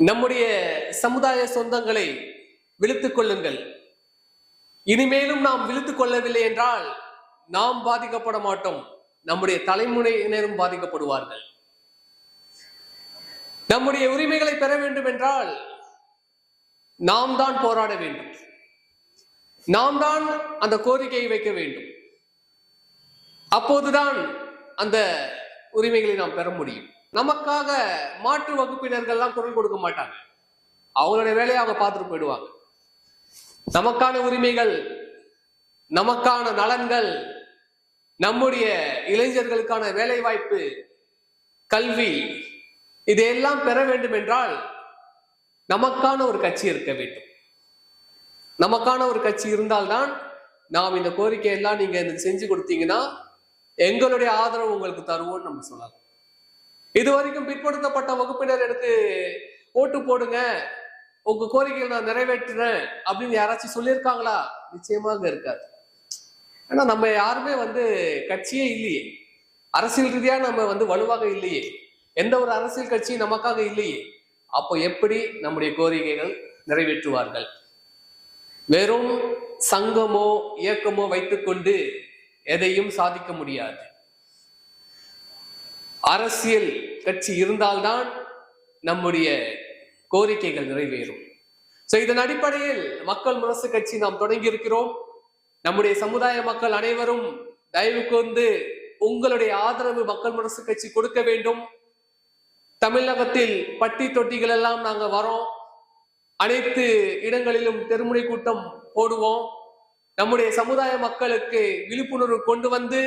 நம்முடைய சமுதாய சொந்தங்களை விழுத்துக் கொள்ளுங்கள். இனிமேலும் நாம் விழுத்துக் கொள்ளவில்லை என்றால் நாம் பாதிக்கப்பட மாட்டோம், நம்முடைய தலைமுறையினரும் பாதிக்கப்படுவார்கள். நம்முடைய உரிமைகளை பெற வேண்டும் என்றால் நாம் தான் போராட வேண்டும், நாம் தான் அந்த கோரிக்கையை வைக்க வேண்டும். அப்போதுதான் அந்த உரிமைகளை நாம் பெற முடியும். நமக்காக மாற்று வகுப்பினர்கள்லாம் குரல் கொடுக்க மாட்டாங்க, அவங்களுடைய வேலையை அவங்க பார்த்துட்டு போயிடுவாங்க. நமக்கான உரிமைகள், நமக்கான நலன்கள், நம்முடைய இளைஞர்களுக்கான வேலை வாய்ப்பு, கல்வி, இதையெல்லாம் பெற வேண்டும் என்றால் நமக்கான ஒரு கட்சி இருக்க வேண்டும். நமக்கான ஒரு கட்சி இருந்தால்தான் நாம் இந்த கோரிக்கையெல்லாம் நீங்க செஞ்சு கொடுத்தீங்கன்னா எங்களுடைய ஆதரவு உங்களுக்கு தருவோம்னு நம்ம சொல்லலாம். இதுவரைக்கும் பிற்படுத்தப்பட்ட வகுப்பினர் எடுத்து ஓட்டு போடுங்க, உங்க கோரிக்கையை நான் நிறைவேற்றுறேன் அப்படின்னு யாராச்சும் சொல்லியிருக்காங்களா? நிச்சயமாக இருக்காது. ஏன்னா நம்ம யாருமே கட்சியே இல்லையே, அரசியல் ரீதியா நம்ம வலுவாக இல்லையே, எந்த ஒரு அரசியல் கட்சியும் நமக்காக இல்லையே. அப்போ எப்படி நம்முடைய கோரிக்கைகள் நிறைவேற்றுவார்கள்? வெறும் சங்கமோ இயக்கமோ வைத்துக்கொண்டு எதையும் சாதிக்க முடியாது. அரசியல் கட்சி இருந்தால்தான் நம்முடைய கோரிக்கைகள் நிறைவேறும். இதன் அடிப்படையில் மக்கள் முரசு கட்சி நாம் தொடங்கி இருக்கிறோம். நம்முடைய சமுதாய மக்கள் அனைவரும் தயவு கூர்ந்து உங்களுடைய ஆதரவு மக்கள் முரசு கட்சி கொடுக்க வேண்டும். தமிழகத்தில் பட்டி தொட்டிகள் எல்லாம் நாங்க வரோம், அனைத்து இடங்களிலும் தெருமுனை கூட்டம் போடுவோம். நம்முடைய சமுதாய மக்களுக்கு விழிப்புணர்வு கொண்டு வந்து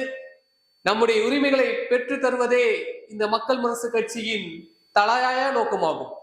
நம்முடைய உரிமைகளை பெற்று தருவதே இந்த மக்கள் முரசு கட்சியின் தலையாய நோக்கமாகும்.